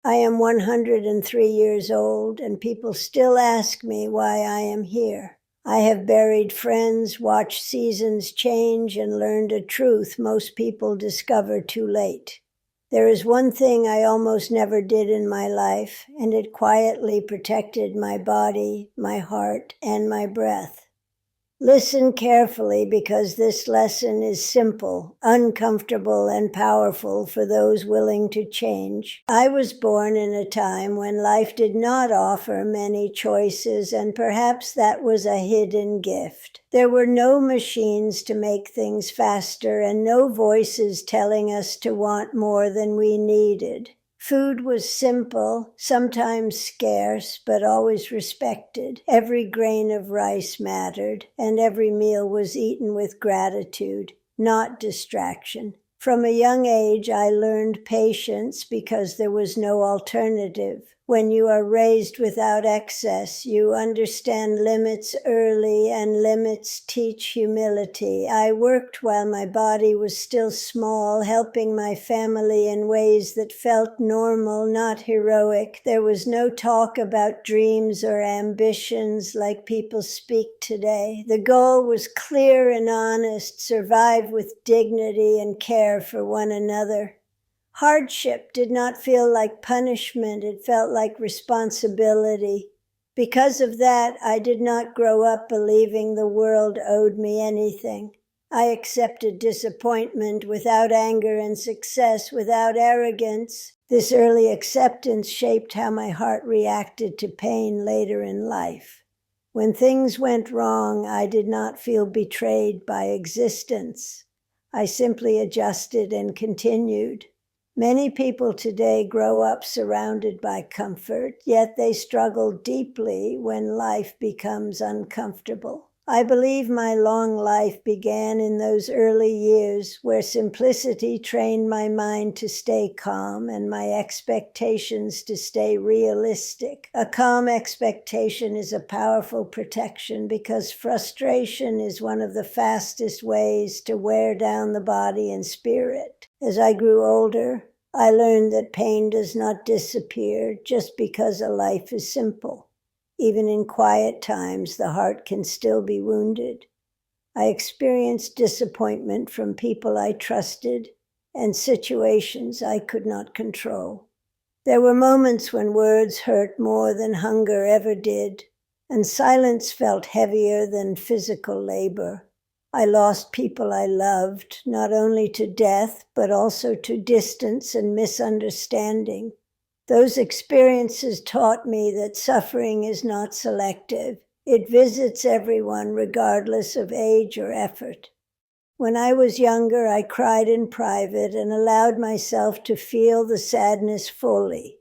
I am 103 years old, and people still ask me why I am here. I have buried friends, watched seasons change, and learned a truth most people discover too late. There is one thing I almost never did in my life, and it quietly protected my body, my heart, and my breath. Listen carefully, because this lesson is simple, uncomfortable, and powerful for those willing to change. I was born in a time when life did not offer many choices, and perhaps that was a hidden gift. There were no machines to make things faster, and no voices telling us to want more than we needed. Food was simple, sometimes scarce, but always respected. Every grain of rice mattered, and every meal was eaten with gratitude, not distraction. From a young age, I learned patience because there was no alternative. When you are raised without excess, you understand limits early, and limits teach humility. I worked while my body was still small, helping my family in ways that felt normal, not heroic. There was no talk about dreams or ambitions like people speak today. The goal was clear and honest: survive with dignity and care for one another. Hardship did not feel like punishment, it felt like responsibility. Because of that, I did not grow up believing the world owed me anything. I accepted disappointment without anger and success without arrogance. This early acceptance shaped how my heart reacted to pain later in life. When things went wrong, I did not feel betrayed by existence. I simply adjusted and continued. Many people today grow up surrounded by comfort, yet they struggle deeply when life becomes uncomfortable. I believe my long life began in those early years where simplicity trained my mind to stay calm and my expectations to stay realistic. A calm expectation is a powerful protection because frustration is one of the fastest ways to wear down the body and spirit. As I grew older, I learned that pain does not disappear just because a life is simple. Even in quiet times, the heart can still be wounded. I experienced disappointment from people I trusted and situations I could not control. There were moments when words hurt more than hunger ever did, and silence felt heavier than physical labor. I lost people I loved, not only to death, but also to distance and misunderstanding. Those experiences taught me that suffering is not selective. It visits everyone regardless of age or effort. When I was younger, I cried in private and allowed myself to feel the sadness fully.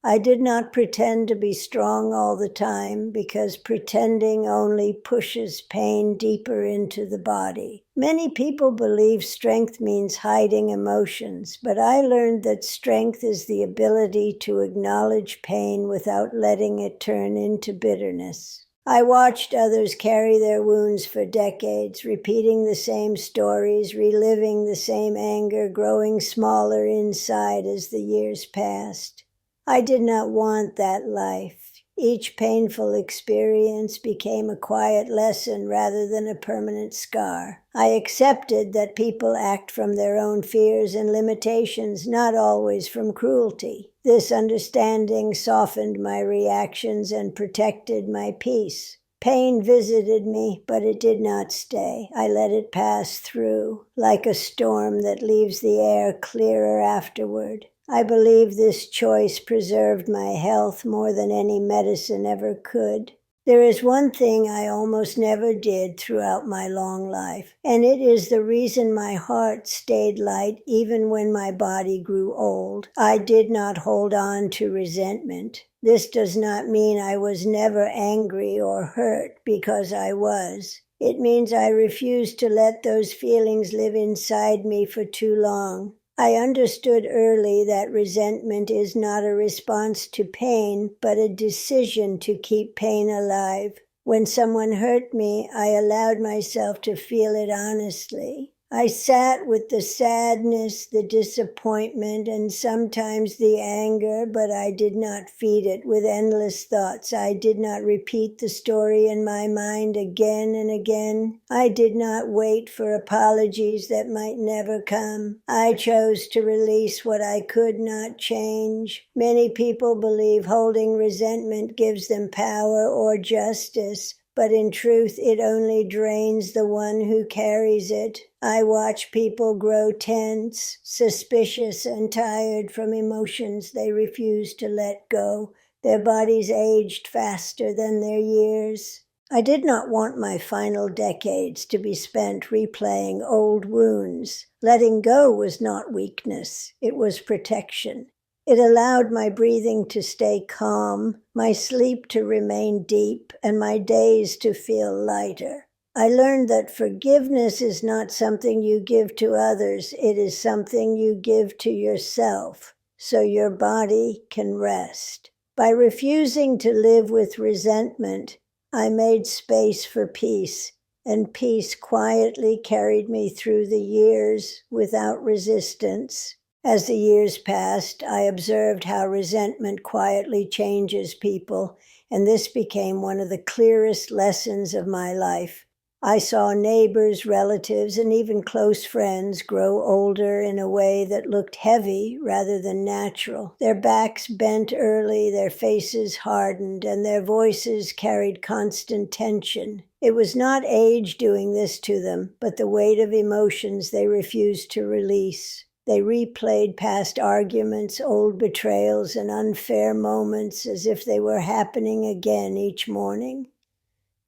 I did not pretend to be strong all the time because pretending only pushes pain deeper into the body. Many people believe strength means hiding emotions, but I learned that strength is the ability to acknowledge pain without letting it turn into bitterness. I watched others carry their wounds for decades, repeating the same stories, reliving the same anger, growing smaller inside as the years passed. I did not want that life. Each painful experience became a quiet lesson rather than a permanent scar. I accepted that people act from their own fears and limitations, not always from cruelty. This understanding softened my reactions and protected my peace. Pain visited me, but it did not stay. I let it pass through, like a storm that leaves the air clearer afterward. I believe this choice preserved my health more than any medicine ever could. There is one thing I almost never did throughout my long life, and it is the reason my heart stayed light even when my body grew old. I did not hold on to resentment. This does not mean I was never angry or hurt, because I was. It means I refused to let those feelings live inside me for too long. I understood early that resentment is not a response to pain, but a decision to keep pain alive. When someone hurt me, I allowed myself to feel it honestly. I sat with the sadness, the disappointment, and sometimes the anger, but I did not feed it with endless thoughts. I did not repeat the story in my mind again and again. I did not wait for apologies that might never come. I chose to release what I could not change. Many people believe holding resentment gives them power or justice, but in truth, it only drains the one who carries it. I watch people grow tense, suspicious, and tired from emotions they refuse to let go. Their bodies aged faster than their years. I did not want my final decades to be spent replaying old wounds. Letting go was not weakness, it was protection. It allowed my breathing to stay calm, my sleep to remain deep, and my days to feel lighter. I learned that forgiveness is not something you give to others, it is something you give to yourself, so your body can rest. By refusing to live with resentment, I made space for peace, and peace quietly carried me through the years without resistance. As the years passed, I observed how resentment quietly changes people, and this became one of the clearest lessons of my life. I saw neighbors, relatives, and even close friends grow older in a way that looked heavy rather than natural. Their backs bent early, their faces hardened, and their voices carried constant tension. It was not age doing this to them, but the weight of emotions they refused to release. They replayed past arguments, old betrayals, and unfair moments as if they were happening again each morning.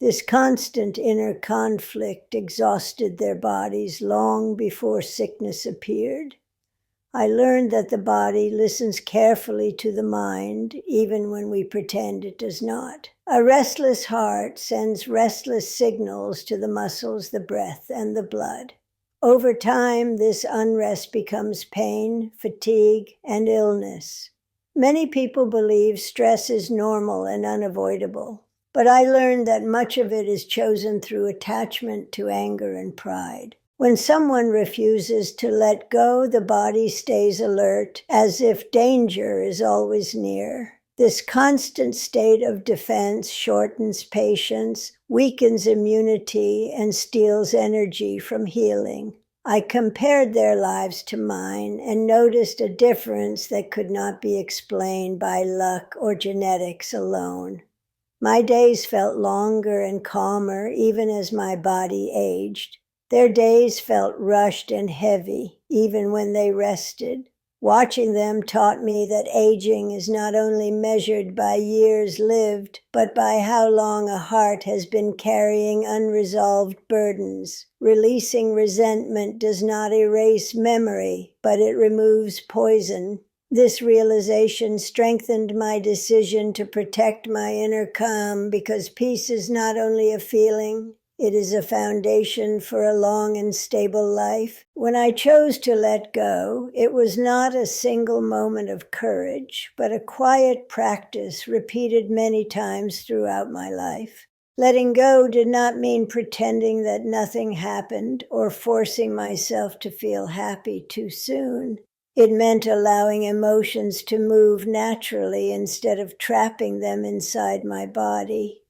This constant inner conflict exhausted their bodies long before sickness appeared. I learned that the body listens carefully to the mind, even when we pretend it does not. A restless heart sends restless signals to the muscles, the breath, and the blood. Over time, this unrest becomes pain, fatigue, and illness. Many people believe stress is normal and unavoidable, but I learned that much of it is chosen through attachment to anger and pride. When someone refuses to let go, the body stays alert, as if danger is always near. This constant state of defense shortens patience, weakens immunity, and steals energy from healing. I compared their lives to mine and noticed a difference that could not be explained by luck or genetics alone. My days felt longer and calmer even as my body aged. Their days felt rushed and heavy even when they rested. Watching them taught me that aging is not only measured by years lived, but by how long a heart has been carrying unresolved burdens. Releasing resentment does not erase memory, but it removes poison. This realization strengthened my decision to protect my inner calm, because peace is not only a feeling, it is a foundation for a long and stable life. When I chose to let go, it was not a single moment of courage, but a quiet practice repeated many times throughout my life. Letting go did not mean pretending that nothing happened or forcing myself to feel happy too soon. It meant allowing emotions to move naturally instead of trapping them inside my body.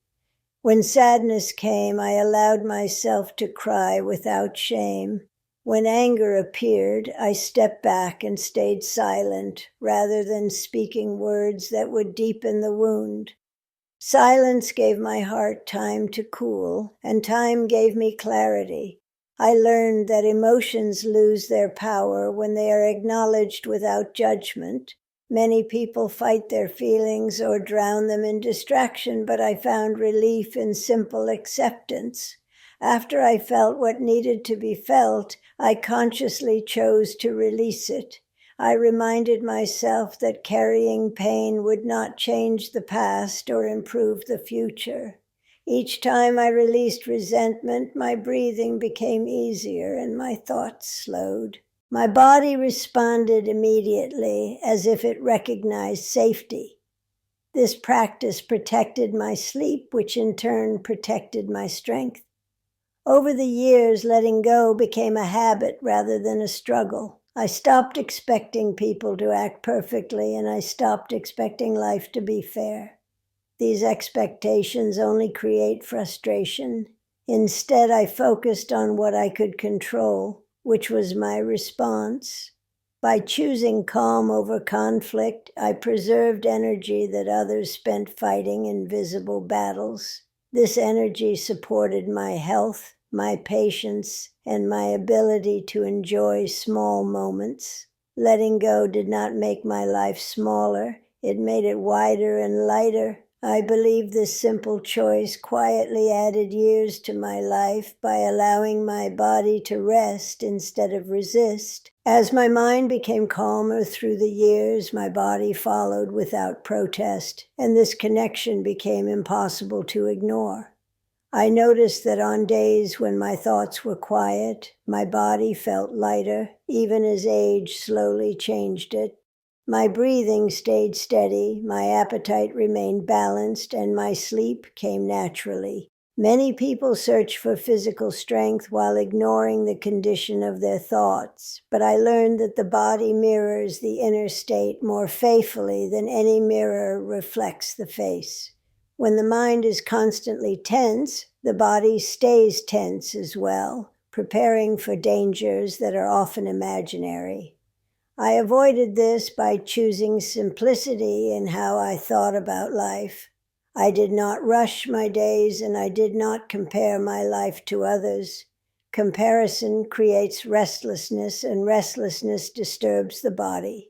When sadness came, I allowed myself to cry without shame. When anger appeared, I stepped back and stayed silent rather than speaking words that would deepen the wound. Silence gave my heart time to cool, and time gave me clarity. I learned that emotions lose their power when they are acknowledged without judgment. Many people fight their feelings or drown them in distraction, but I found relief in simple acceptance. After I felt what needed to be felt, I consciously chose to release it. I reminded myself that carrying pain would not change the past or improve the future. Each time I released resentment, my breathing became easier and my thoughts slowed. My body responded immediately, as if it recognized safety. This practice protected my sleep, which in turn protected my strength. Over the years, letting go became a habit rather than a struggle. I stopped expecting people to act perfectly, and I stopped expecting life to be fair. These expectations only create frustration. Instead, I focused on what I could control, which was my response. By choosing calm over conflict, I preserved energy that others spent fighting invisible battles. This energy supported my health, my patience, and my ability to enjoy small moments. Letting go did not make my life smaller, it made it wider and lighter. I believe this simple choice quietly added years to my life by allowing my body to rest instead of resist. As my mind became calmer through the years, my body followed without protest, and this connection became impossible to ignore. I noticed that on days when my thoughts were quiet, my body felt lighter, even as age slowly changed it. My breathing stayed steady, my appetite remained balanced, and my sleep came naturally. Many people search for physical strength while ignoring the condition of their thoughts, but I learned that the body mirrors the inner state more faithfully than any mirror reflects the face. When the mind is constantly tense, the body stays tense as well, preparing for dangers that are often imaginary. I avoided this by choosing simplicity in how I thought about life. I did not rush my days, and I did not compare my life to others. Comparison creates restlessness, and restlessness disturbs the body.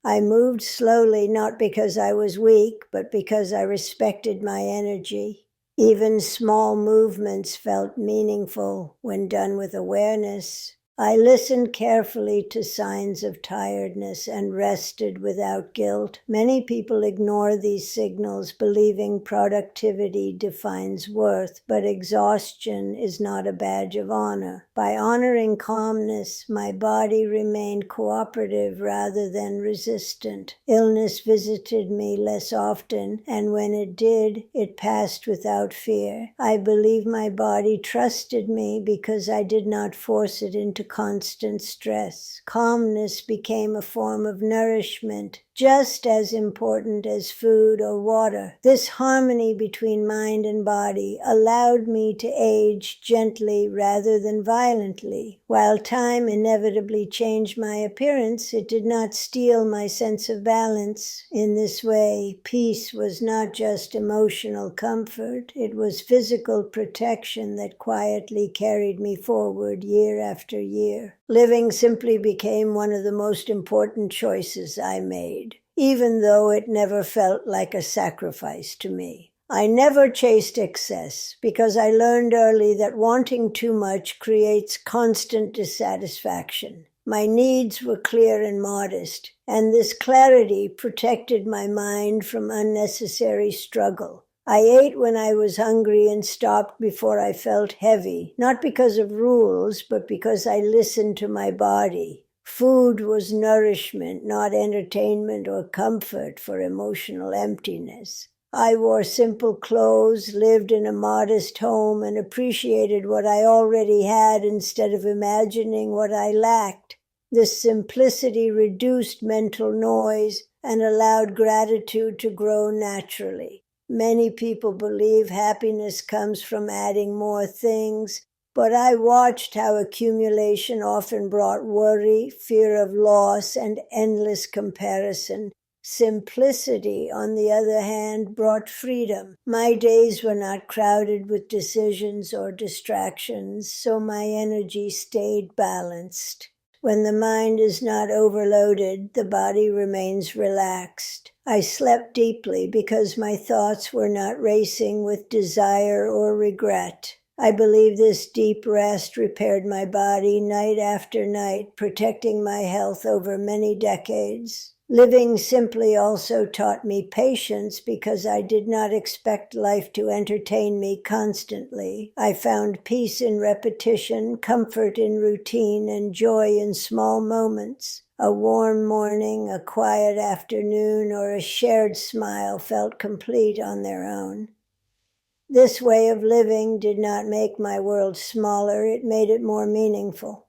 I moved slowly, not because I was weak, but because I respected my energy. Even small movements felt meaningful when done with awareness. I listened carefully to signs of tiredness and rested without guilt. Many people ignore these signals, believing productivity defines worth, but exhaustion is not a badge of honor. By honoring calmness, my body remained cooperative rather than resistant. Illness visited me less often, and when it did, it passed without fear. I believe my body trusted me because I did not force it into constant stress. Calmness became a form of nourishment, just as important as food or water. This harmony between mind and body allowed me to age gently rather than violently. While time inevitably changed my appearance, it did not steal my sense of balance. In this way, peace was not just emotional comfort, it was physical protection that quietly carried me forward year after year. Living simply became one of the most important choices I made, even though it never felt like a sacrifice to me. I never chased excess because I learned early that wanting too much creates constant dissatisfaction. My needs were clear and modest, and this clarity protected my mind from unnecessary struggle. I ate when I was hungry and stopped before I felt heavy, not because of rules, but because I listened to my body. Food was nourishment, not entertainment or comfort for emotional emptiness. I wore simple clothes, lived in a modest home, and appreciated what I already had instead of imagining what I lacked. This simplicity reduced mental noise and allowed gratitude to grow naturally. Many people believe happiness comes from adding more things, but I watched how accumulation often brought worry, fear of loss, and endless comparison. Simplicity, on the other hand, brought freedom. My days were not crowded with decisions or distractions, so my energy stayed balanced. When the mind is not overloaded, the body remains relaxed. I slept deeply because my thoughts were not racing with desire or regret. I believe this deep rest repaired my body night after night, protecting my health over many decades. Living simply also taught me patience because I did not expect life to entertain me constantly. I found peace in repetition, comfort in routine, and joy in small moments. A warm morning, a quiet afternoon, or a shared smile felt complete on their own. This way of living did not make my world smaller, it made it more meaningful.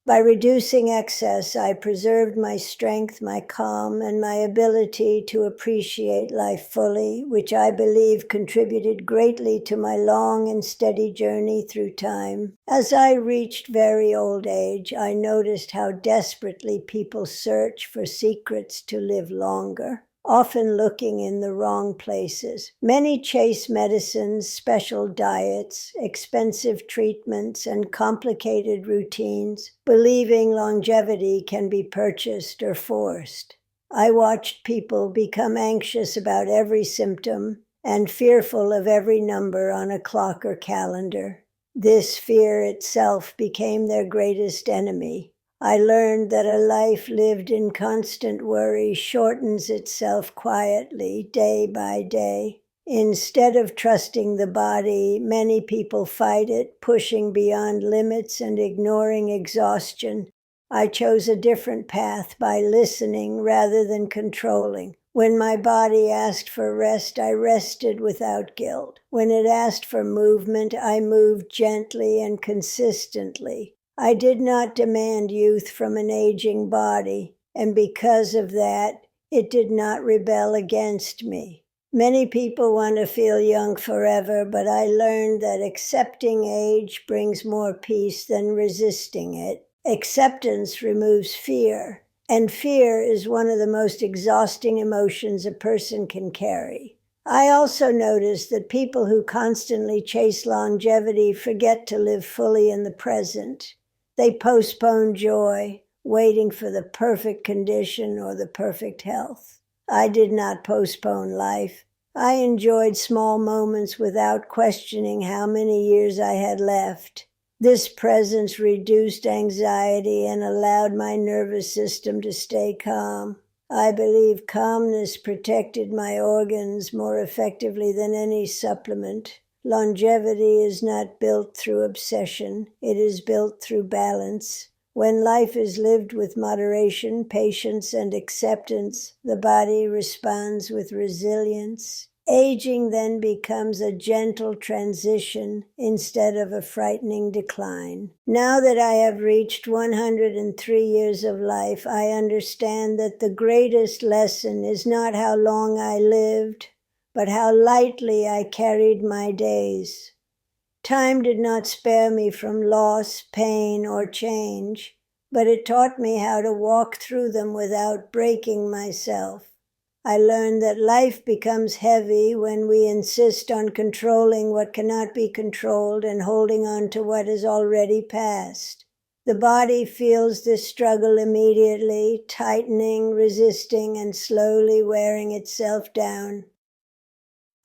By reducing excess, I preserved my strength, my calm, and my ability to appreciate life fully, which I believe contributed greatly to my long and steady journey through time. As I reached very old age, I noticed how desperately people search for secrets to live longer, often looking in the wrong places. Many chase medicines, special diets, expensive treatments, and complicated routines, believing longevity can be purchased or forced. I watched people become anxious about every symptom and fearful of every number on a clock or calendar. This fear itself became their greatest enemy. I learned that a life lived in constant worry shortens itself quietly, day by day. Instead of trusting the body, many people fight it, pushing beyond limits and ignoring exhaustion. I chose a different path by listening rather than controlling. When my body asked for rest, I rested without guilt. When it asked for movement, I moved gently and consistently. I did not demand youth from an aging body, and because of that, it did not rebel against me. Many people want to feel young forever, but I learned that accepting age brings more peace than resisting it. Acceptance removes fear, and fear is one of the most exhausting emotions a person can carry. I also noticed that people who constantly chase longevity forget to live fully in the present. They postpone joy, waiting for the perfect condition or the perfect health. I did not postpone life. I enjoyed small moments without questioning how many years I had left. This presence reduced anxiety and allowed my nervous system to stay calm. I believe calmness protected my organs more effectively than any supplement. Longevity is not built through obsession, it is built through balance. When life is lived with moderation, patience, and acceptance, the body responds with resilience. Aging then becomes a gentle transition instead of a frightening decline. Now that I have reached 103 years of life, I understand that the greatest lesson is not how long I lived, but how lightly I carried my days. Time did not spare me from loss, pain, or change, but it taught me how to walk through them without breaking myself. I learned that life becomes heavy when we insist on controlling what cannot be controlled and holding on to what is already past. The body feels this struggle immediately, tightening, resisting, and slowly wearing itself down.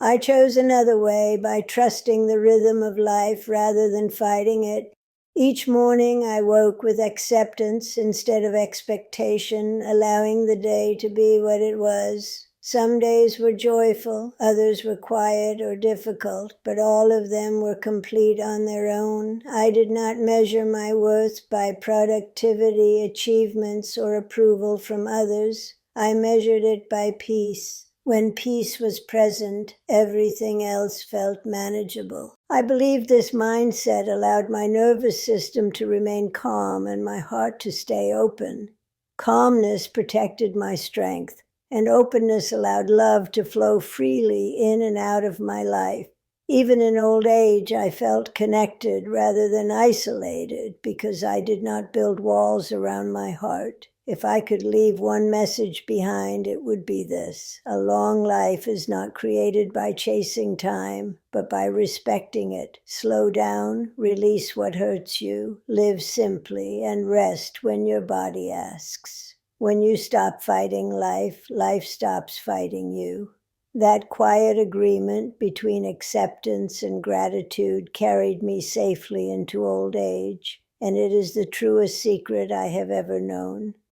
I chose another way by trusting the rhythm of life rather than fighting it. Each morning I woke with acceptance instead of expectation, allowing the day to be what it was. Some days were joyful, others were quiet or difficult, but all of them were complete on their own. I did not measure my worth by productivity, achievements, or approval from others. I measured it by peace. When peace was present, everything else felt manageable. I believe this mindset allowed my nervous system to remain calm and my heart to stay open. Calmness protected my strength, and openness allowed love to flow freely in and out of my life. Even in old age, I felt connected rather than isolated because I did not build walls around my heart. If I could leave one message behind, it would be this: a long life is not created by chasing time, but by respecting it. Slow down, release what hurts you, live simply, and rest when your body asks. When you stop fighting life, life stops fighting you. That quiet agreement between acceptance and gratitude carried me safely into old age, and it is the truest secret I have ever known.